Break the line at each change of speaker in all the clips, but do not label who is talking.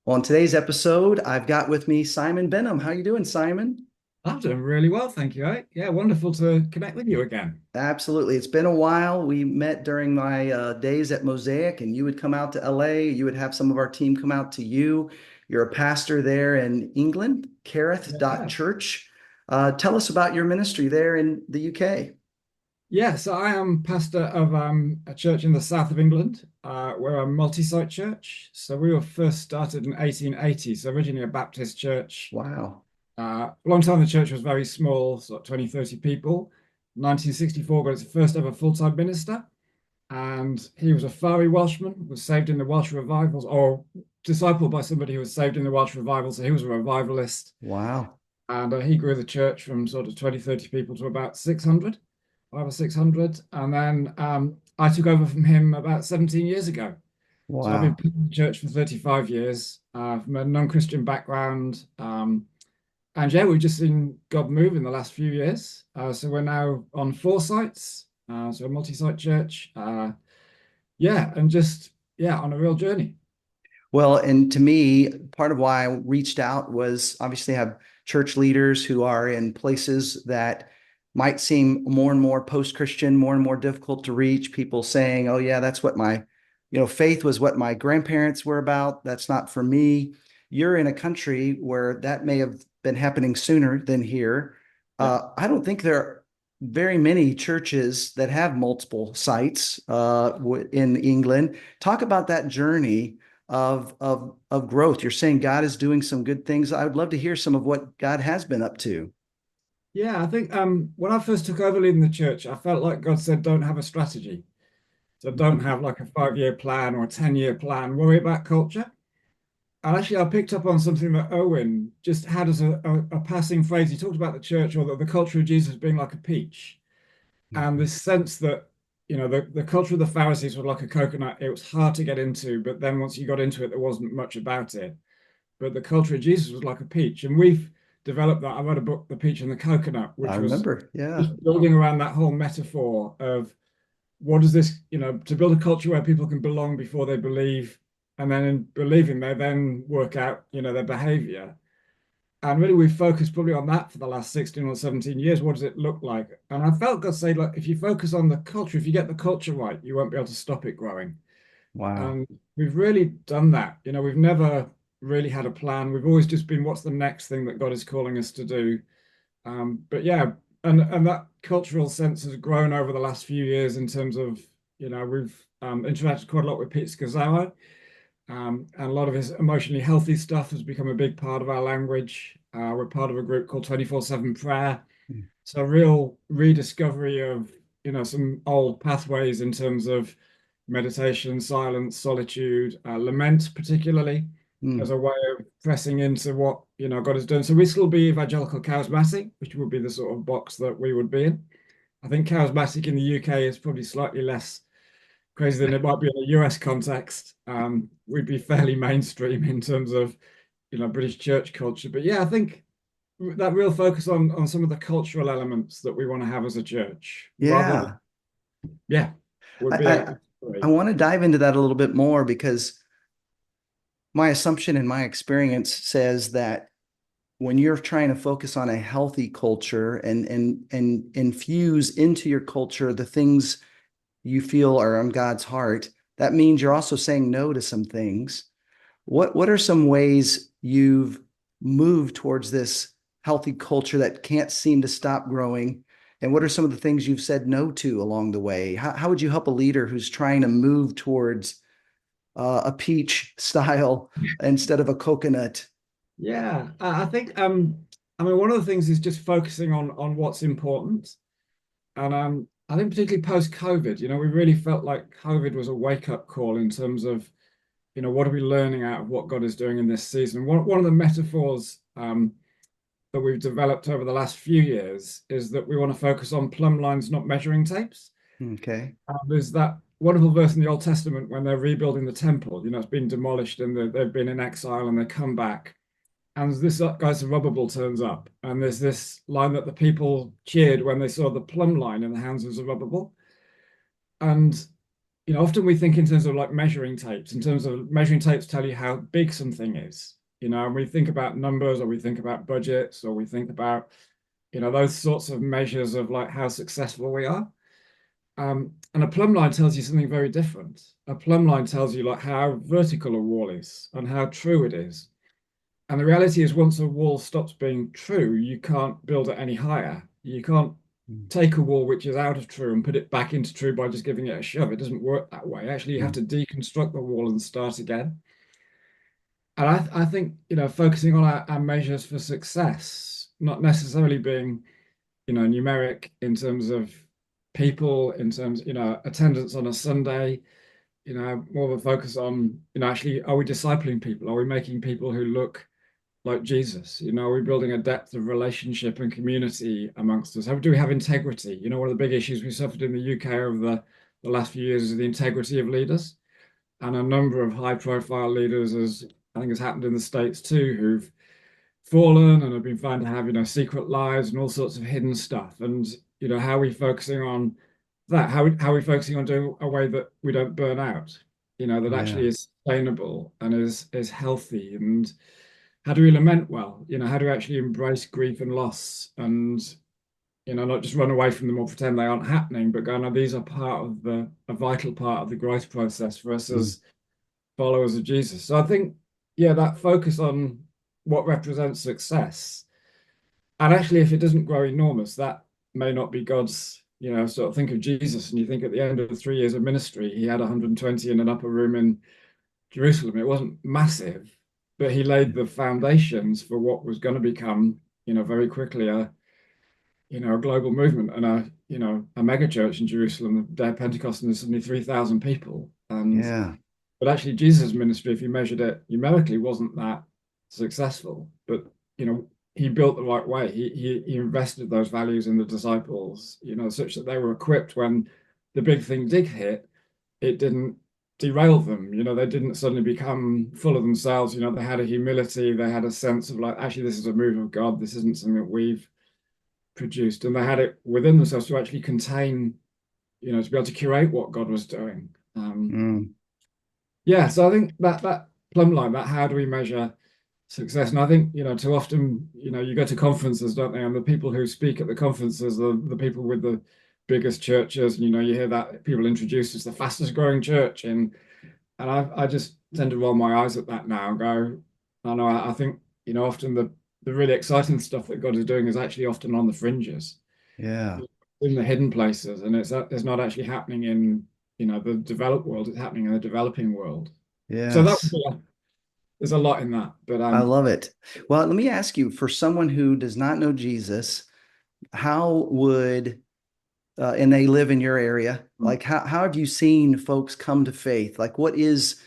On today's episode, I've got with me Simon Benham. How you doing, Simon?
I'm doing really well, thank you. Yeah, wonderful to connect with you again.
Absolutely. It's been a while. We met during my days at Mosaic, and you would come out to LA. You would have some of our team come out to you. You're a pastor there in England, Kerith
Yeah.
Church. Tell us about your ministry there in the UK.
Yeah, so I am pastor of a church in the south of England. We're a multi-site church. So we were first started in 1880, so originally a Baptist church.
Wow.
A long time the church was very small, sort of 20, 30 people. 1964 got its first ever full-time minister, and he was a fiery Welshman, was saved in the Welsh revivals, or discipled by somebody who was saved in the Welsh revival, so he was a revivalist.
Wow.
And he grew the church from sort of 20, 30 people to about 600, 5 or 600. And then I took over from him about 17 years ago. So I've been
Wow.
in the church for 35 years from a non-Christian background. And yeah, we've just seen God move in the last few years. So we're now on 4 sites, so a multi-site church. Yeah, and just, yeah, on a real journey.
Well, and to me, part of why I reached out was obviously have church leaders who are in places that might seem more and more post-Christian, more and more difficult to reach. People saying, "Oh yeah, that's what faith was what my grandparents were about. That's not for me." You're in a country where that may have been happening sooner than here.
Yeah.
I don't think there are very many churches that have multiple sites in England. Talk about that journey of growth. You're saying God is doing some good things. I would love to hear some of what God has been up to.
Yeah, I think when I first took over leading the church, I felt like God said, don't have a strategy. So don't have like a 5 year plan or a 10-year plan. Worry about culture. And actually, I picked up on something that Owen just had as a passing phrase. He talked about the church or the culture of Jesus being like a peach. And this sense that, the culture of the Pharisees was like a coconut. It was hard to get into, but then once you got into it, there wasn't much about it. But the culture of Jesus was like a peach. And we've developed that. I wrote a book, The Peach and the Coconut,
I
which was
remember. Yeah.
just building around that whole metaphor of what is this, to build a culture where people can belong before they believe, and then in believing they then work out, their behavior. And really we've focused probably on that for the last 16 or 17 years. What does it look like? And I felt God say, like, if you focus on the culture, if you get the culture right, you won't be able to stop it growing.
Wow.
And we've really done that. We've never really had a plan. We've always just been, what's the next thing that God is calling us to do? But yeah, and that cultural sense has grown over the last few years in terms of, we've interacted quite a lot with Pete Scazzaro, and a lot of his emotionally healthy stuff has become a big part of our language. We're part of a group called 24/7 Prayer. So real rediscovery of, some old pathways in terms of meditation, silence, solitude, lament, particularly as
Mm.
a way of pressing into what, God has done. So we still be evangelical charismatic, which would be the sort of box that we would be in. I think charismatic in the UK is probably slightly less crazy than it might be in a US context. We'd be fairly mainstream in terms of, British church culture. But yeah, I think that real focus on some of the cultural elements that we want to have as a church, rather than,
Yeah.
yeah, would
I,
be
I
a
I
great.
want to dive into that a little bit more because my assumption and my experience says that when you're trying to focus on a healthy culture and infuse into your culture the things you feel are on God's heart, that means you're also saying no to some things. What are some ways you've moved towards this healthy culture that can't seem to stop growing? And what are some of the things you've said no to along the way? How would you help a leader who's trying to move towards a peach style instead of a coconut?
Yeah, I think I mean one of the things is just focusing on what's important. And I think particularly post-COVID, we really felt like COVID was a wake-up call in terms of, what are we learning out of what God is doing in this season? One of the metaphors that we've developed over the last few years is that we want to focus on plumb lines, not measuring tapes.
Okay.
There's that wonderful verse in the Old Testament when they're rebuilding the temple. It's been demolished and they've been in exile and they come back. And this guy Zerubbabel turns up, and there's this line that the people cheered when they saw the plumb line in the hands of Zerubbabel. And often we think in terms of like measuring tapes, in terms of measuring tapes tell you how big something is, and we think about numbers or we think about budgets or we think about, those sorts of measures of like how successful we are. And a plumb line tells you something very different. A plumb line tells you like how vertical a wall is and how true it is. And the reality is, once a wall stops being true, you can't build it any higher. You can't
Mm,
take a wall which is out of true and put it back into true by just giving it a shove. It doesn't work that way. Actually, you have
mm,
to deconstruct the wall and start again. And I think, focusing on our measures for success, not necessarily being, numeric in terms of people, in terms, attendance on a Sunday, more of a focus on, actually, are we discipling people? Are we making people who look like Jesus? Are we building a depth of relationship and community amongst us? How do we have integrity? One of the big issues we suffered in the UK over the last few years is the integrity of leaders. And a number of high profile leaders, as I think has happened in the States too, who've fallen and have been found to have, secret lives and all sorts of hidden stuff. And, how are we focusing on that? How are we focusing on doing a way that we don't burn out, that
yeah.
actually is sustainable and is healthy? And how do we lament well? How do we actually embrace grief and loss and, not just run away from them or pretend they aren't happening, but go, no, these are part of a vital part of the growth process for us
Mm,
as followers of Jesus. So I think, yeah, that focus on what represents success. And actually, if it doesn't grow enormous, that may not be God's, sort of think of Jesus and you think at the end of 3 years of ministry, he had 120 in an upper room in Jerusalem. It wasn't massive, but he laid the foundations for what was going to become, very quickly a global movement and a mega church in Jerusalem. The day of Pentecost, and there's suddenly 3,000 people. And
yeah.
but actually, Jesus' ministry, if you measured it numerically, wasn't that successful. But he built the right way. He invested those values in the disciples, such that they were equipped when the big thing did hit. It didn't derail them. They didn't suddenly become full of themselves. They had a humility. They had a sense of like, actually, this is a move of God. This isn't something that we've produced, and they had it within themselves to actually contain, to be able to curate what God was doing.
Mm,
Yeah, so I think that plumb line, that how do we measure success? And I think, too often, you go to conferences, don't they? And the people who speak at the conferences are the people with the biggest churches. And, you hear that people introduced as the fastest growing church. And I just tend to roll my eyes at that now and go, I know, I think, often the really exciting stuff that God is doing is actually often on the fringes,
yeah.
in the hidden places. And it's not actually happening in, the developed world, it's happening in the developing world. So that would
Yes.
be there's a lot in that, but
I love it. Well, let me ask you, for someone who does not know Jesus, how would and they live in your area, like how have you seen folks come to faith? Like what is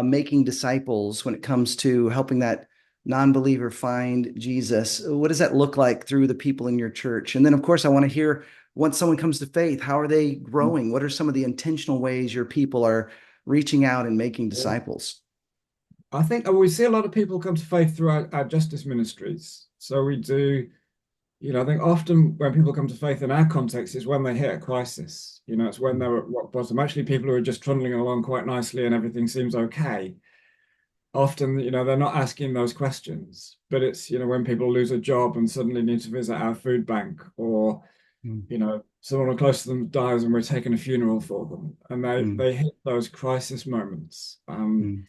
making disciples when it comes to helping that non-believer find Jesus? What does that look like through the people in your church? And then of course I want to hear, once someone comes to faith, how are they growing? What are some of the intentional ways your people are reaching out and making disciples?
I think we see a lot of people come to faith through our justice ministries. So we do, I think often when people come to faith in our context is when they hit a crisis. It's when
Mm,
they're at rock bottom. Actually, people who are just trundling along quite nicely and everything seems okay. Often, they're not asking those questions, but it's, when people lose a job and suddenly need to visit our food bank, or,
mm,
someone close to them dies and we're taking a funeral for them. And
mm,
they hit those crisis moments.
mm,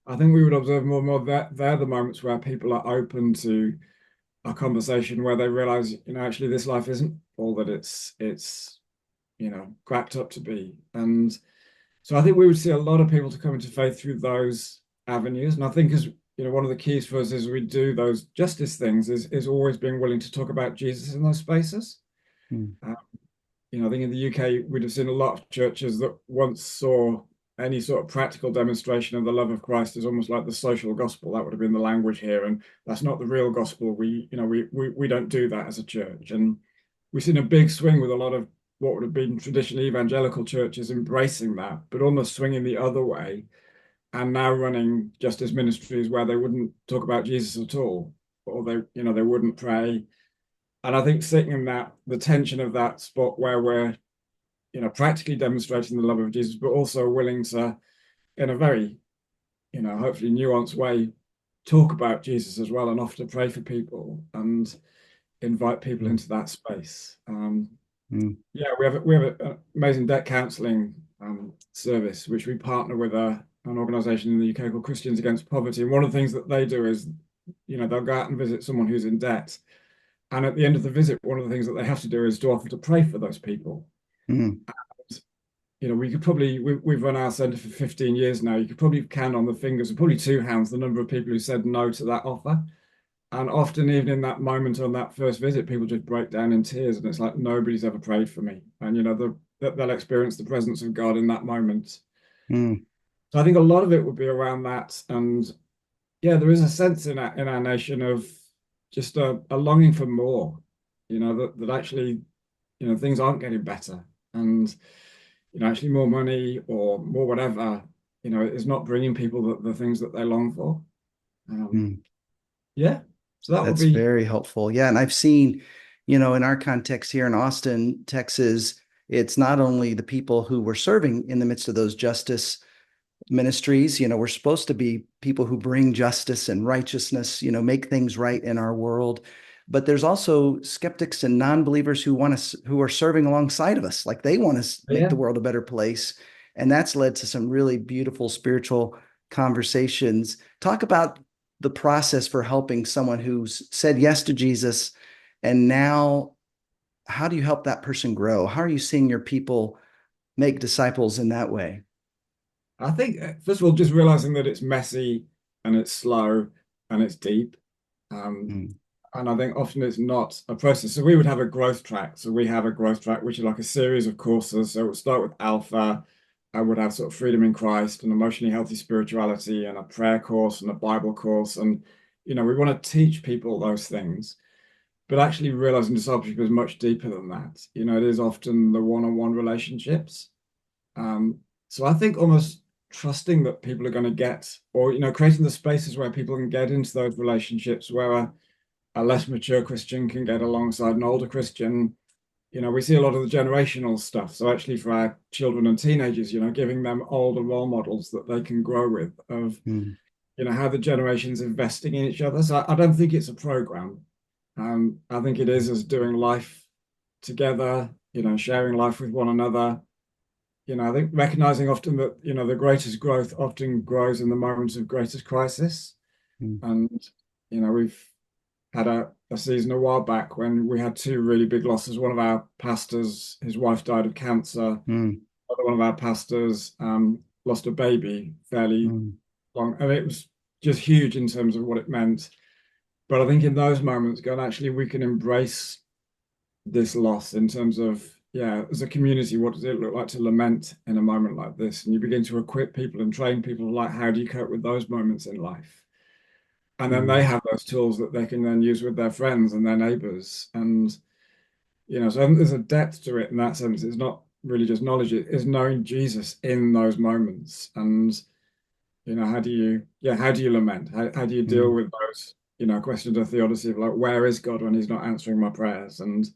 I think we would observe more and more that they're the moments where people are open to a conversation where they realize, actually this life isn't all that it's cracked up to be. And so I think we would see a lot of people to come into faith through those avenues. And I think as one of the keys for us as we do those justice things is always being willing to talk about Jesus in those spaces.
mm,
Uh, I think in the UK, we'd have seen a lot of churches that once saw any sort of practical demonstration of the love of Christ as almost like the social gospel. That would have been the language here, and that's not the real gospel. We don't do that as a church, and we've seen a big swing with a lot of what would have been traditional evangelical churches embracing that, but almost swinging the other way, and now running justice ministries where they wouldn't talk about Jesus at all, or they wouldn't pray. And I think sitting in that, the tension of that spot where we're practically demonstrating the love of Jesus, but also willing to, in a very, hopefully nuanced way, talk about Jesus as well and often pray for people and invite people
Mm,
into that space.
mm,
Yeah, we have an amazing debt counselling service, which we partner with an organisation in the UK called Christians Against Poverty. And one of the things that they do is, they'll go out and visit someone who's in debt. And at the end of the visit, one of the things that they have to do is to offer to pray for those people.
mm,
We could probably, we've run our centre for 15 years now. You could probably count on the fingers of probably two hands the number of people who said no to that offer. And often, even in that moment on that first visit, people just break down in tears, and it's like nobody's ever prayed for me. And they'll experience the presence of God in that moment.
mm,
So I think a lot of it would be around that. And yeah, there is a sense in our nation of just a longing for more. That actually, things aren't getting better, and actually more money or more whatever, is not bringing people the things that they long for. Um,
mm.
yeah, so that would
That's
be.
very helpful. Yeah. And I've seen, in our context here in Austin, Texas, it's not only the people who were serving in the midst of those justice ministries. We're supposed to be people who bring justice and righteousness, make things right in our world. But there's also skeptics and non-believers who are serving alongside of us. Like they want to make
Yeah.
the world a better place. And that's led to some really beautiful spiritual conversations. Talk about the process for helping someone who's said yes to Jesus. And now, how do you help that person grow? How are you seeing your people make disciples in that way?
I think, first of all, just realizing that it's messy and it's slow and it's deep. Um,
Mm,
and I think often it's not a process. So we would have a growth track. So we have a growth track, which is like a series of courses. So it would start with Alpha. I would have sort of freedom in Christ and emotionally healthy spirituality and a prayer course and a Bible course. And, we want to teach people those things, but actually realizing discipleship is much deeper than that. It is often the one-on-one relationships. Um, so I think almost trusting that people are going to get, or creating the spaces where people can get into those relationships where a less mature Christian can get alongside an older Christian. We see a lot of the generational stuff. So actually for our children and teenagers, giving them older role models that they can grow with of,
mm,
how the generations investing in each other. So I don't think it's a program. I think it is as doing life together, sharing life with one another. I think recognizing often that, the greatest growth often grows in the moments of greatest crisis.
mm,
And, we've had a season a while back when we had two really big losses. One of our pastors, his wife died of cancer.
mm,
Another one of our pastors lost a baby fairly
mm,
long. And it was just huge in terms of what it meant. But I think in those moments, God, actually, we can embrace this loss in terms of, yeah, as a community, what does it look like to lament in a moment like this? And you begin to equip people and train people like, how do you cope with those moments in life? And then they
mm,
have those tools that they can then use with their friends and their neighbors. And, so there's a depth to it in that sense. It's not really just knowledge, it is knowing Jesus in those moments. And, how do you lament? How do you deal
mm,
with those, questions of theodicy of like, where is God when he's not answering my prayers? And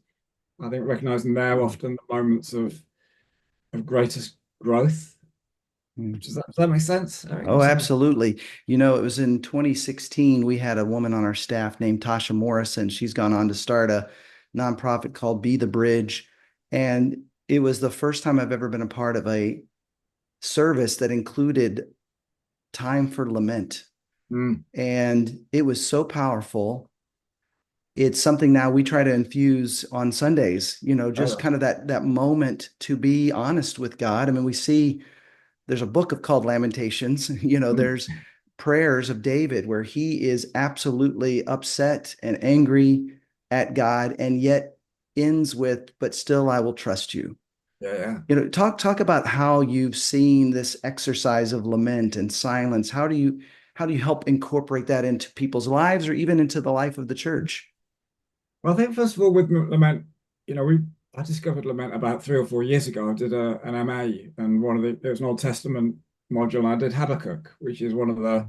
I think recognizing they're
mm,
often the moments of greatest growth.
mm.
Does that make sense, Eric? I'm
Oh,
sorry.
absolutely. It was in 2016, we had a woman on our staff named Tasha Morrison. She's gone on to start a nonprofit called Be the Bridge. And it was the first time I've ever been a part of a service that included time for lament.
Mm.
And it was so powerful. It's something now we try to infuse on Sundays, just
Oh,
kind of that moment to be honest with God. I mean, we see there's a book called Lamentations.
mm.
There's prayers of David where he is absolutely upset and angry at God and yet ends with, but still I will trust you.
Yeah, yeah.
Talk about how you've seen this exercise of lament and silence. How do you help incorporate that into people's lives or even into the life of the church?
Well, I think first of all with lament, we I discovered lament about 3 or 4 years ago. I did an MA, and there was an Old Testament module, and I did Habakkuk, which is one of the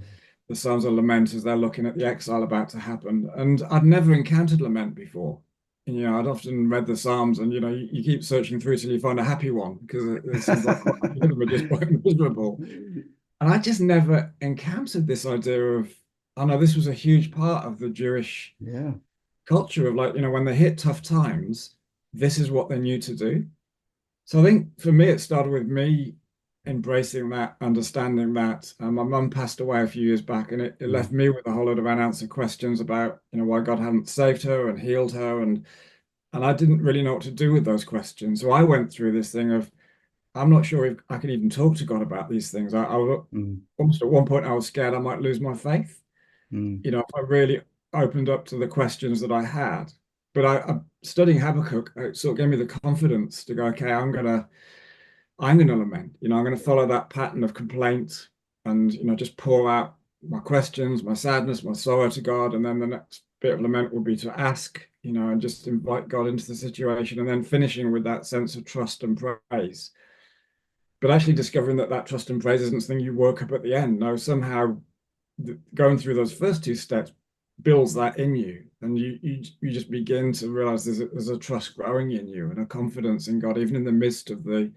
Psalms of lament as they're looking at the exile about to happen. And I'd never encountered lament before. I'd often read the Psalms, and you keep searching through till you find a happy one because it seems like quite a few of them are just quite miserable. And I just never encountered this idea of, I know this was a huge part of the Jewish
Yeah.
culture of, like, when they hit tough times, this is what they knew to do. So I think for me, it started with me embracing that, understanding that. My mum passed away a few years back, and it left
Mm,
me with a whole lot of unanswered questions about, why God hadn't saved her and healed her, and I didn't really know what to do with those questions. So I went through this thing of, I'm not sure if I can even talk to God about these things. I was
mm,
almost at one point I was scared I might lose my faith.
mm.
If I really opened up to the questions that I had. But studying Habakkuk, it sort of gave me the confidence to go, okay, I'm gonna lament. I'm gonna follow that pattern of complaint and just pour out my questions, my sadness, my sorrow to God. And then the next bit of lament would be to ask, and just invite God into the situation, and then finishing with that sense of trust and praise. But actually discovering that that trust and praise isn't something you work up at the end. No, somehow going through those first two steps builds that in you, and you just begin to realize there's a trust growing in you and a confidence in God, even in the midst of the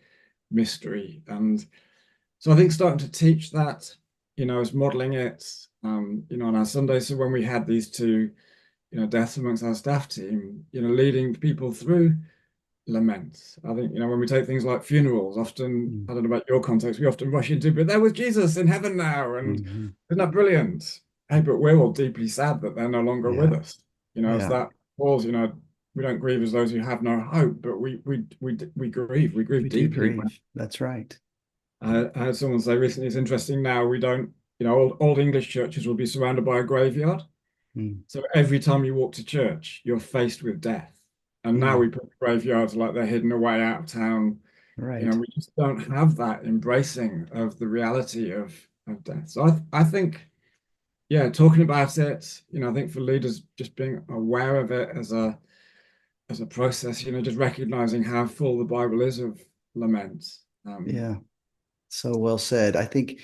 mystery. And so I think starting to teach that, is modeling it, on our Sundays. So when we had these two, deaths amongst our staff team, leading people through lament. I think, when we take things like funerals, often,
Mm,
I don't know about your context, we often rush into, but there was Jesus in heaven now. And
mhm.
isn't that brilliant? Hey, but we're all deeply sad that they're no longer with
Yeah.
us. It's
Yeah.
that pause, we don't grieve as those who have no hope, but we grieve. We grieve
We do
deeply.
grieve. That's right.
I had someone say recently, it's interesting now, we don't, old English churches will be surrounded by a graveyard.
Mm,
So every time you walk to church, you're faced with death. And now we
mm.
put graveyards like they're hidden away out of town.
Right.
We just don't have that embracing of the reality of death. So I think, yeah, talking about it, I think for leaders just being aware of it as a process, just recognizing how full the Bible is of lament.
Yeah. So well said. I think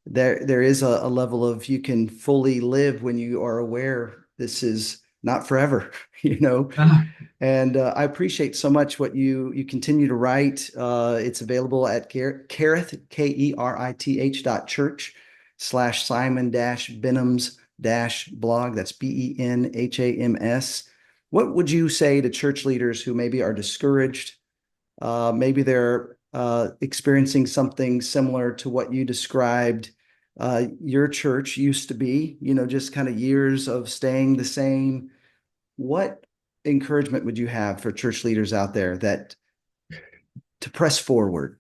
there is a level of you can fully live when you are aware this is not forever, you know.
Ah,
And I appreciate so much what you continue to write. It's available at Kerith, KERITH.church/Simon Benham's blog. That's BENHAMS. What would you say to church leaders who maybe are discouraged? Maybe they're experiencing something similar to what you described. Your church used to be, just kind of years of staying the same. What encouragement would you have for church leaders out there that to press forward?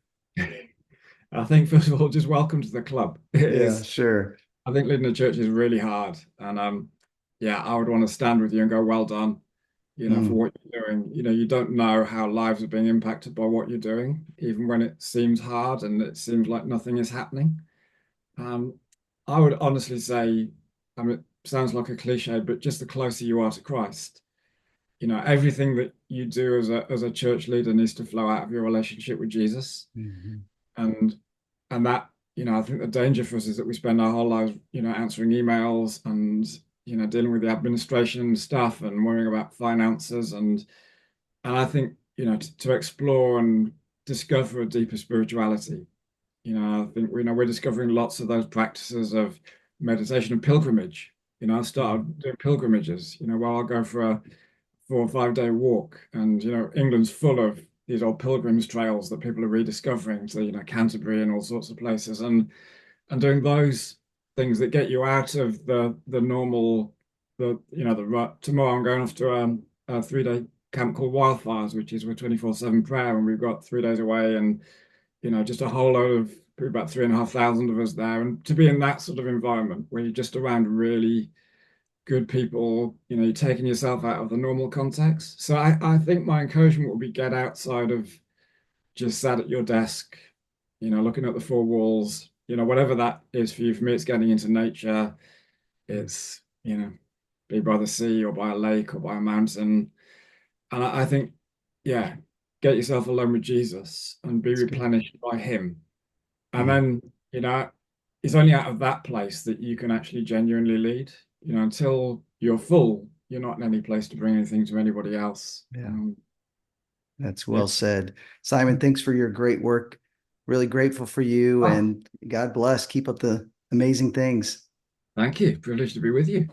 I think first of all, just welcome to the club. It
Yeah,
is.
sure.
I think leading a church is really hard, and yeah, I would want to stand with you and go, well done, for
Mm,
what you're doing. You don't know how lives are being impacted by what you're doing, even when it seems hard and it seems like nothing is happening. Um, I would honestly say, I mean, it sounds like a cliche, but just the closer you are to Christ, everything that you do as a church leader needs to flow out of your relationship with Jesus.
mhm.
And and that, I think the danger for us is that we spend our whole lives, answering emails and, dealing with the administration stuff and worrying about finances. And I think, to explore and discover a deeper spirituality. I think we're discovering lots of those practices of meditation and pilgrimage. I
Mm.
started doing pilgrimages, while I'll go for a 4 or 5 day walk. And, England's full of these old pilgrims trails that people are rediscovering. So, Canterbury and all sorts of places. And doing those things that get you out of the normal, the rut. Tomorrow I'm going off to a 3 day camp called Wildfires, which is with 24/7 prayer. And we've got 3 days away, and, just a whole load of about 3,500 of us there. And to be in that sort of environment where you're just around really good people, you're taking yourself out of the normal context. So I think my encouragement would be get outside of just sat at your desk, looking at the four walls, whatever that is for you. For me, it's getting into nature. It's, be by the sea or by a lake or by a mountain. And I think, yeah, get yourself alone with Jesus and be
That's good.
replenished by him. And
Mm,
then, it's only out of that place that you can actually genuinely lead. Until you're full, you're not in any place to bring anything to anybody else.
Yeah, that's
Yeah.
well said. Simon, thanks for your great work. Really grateful for you,
Oh,
and God bless. Keep up the amazing things.
thank you. Privileged to be with you.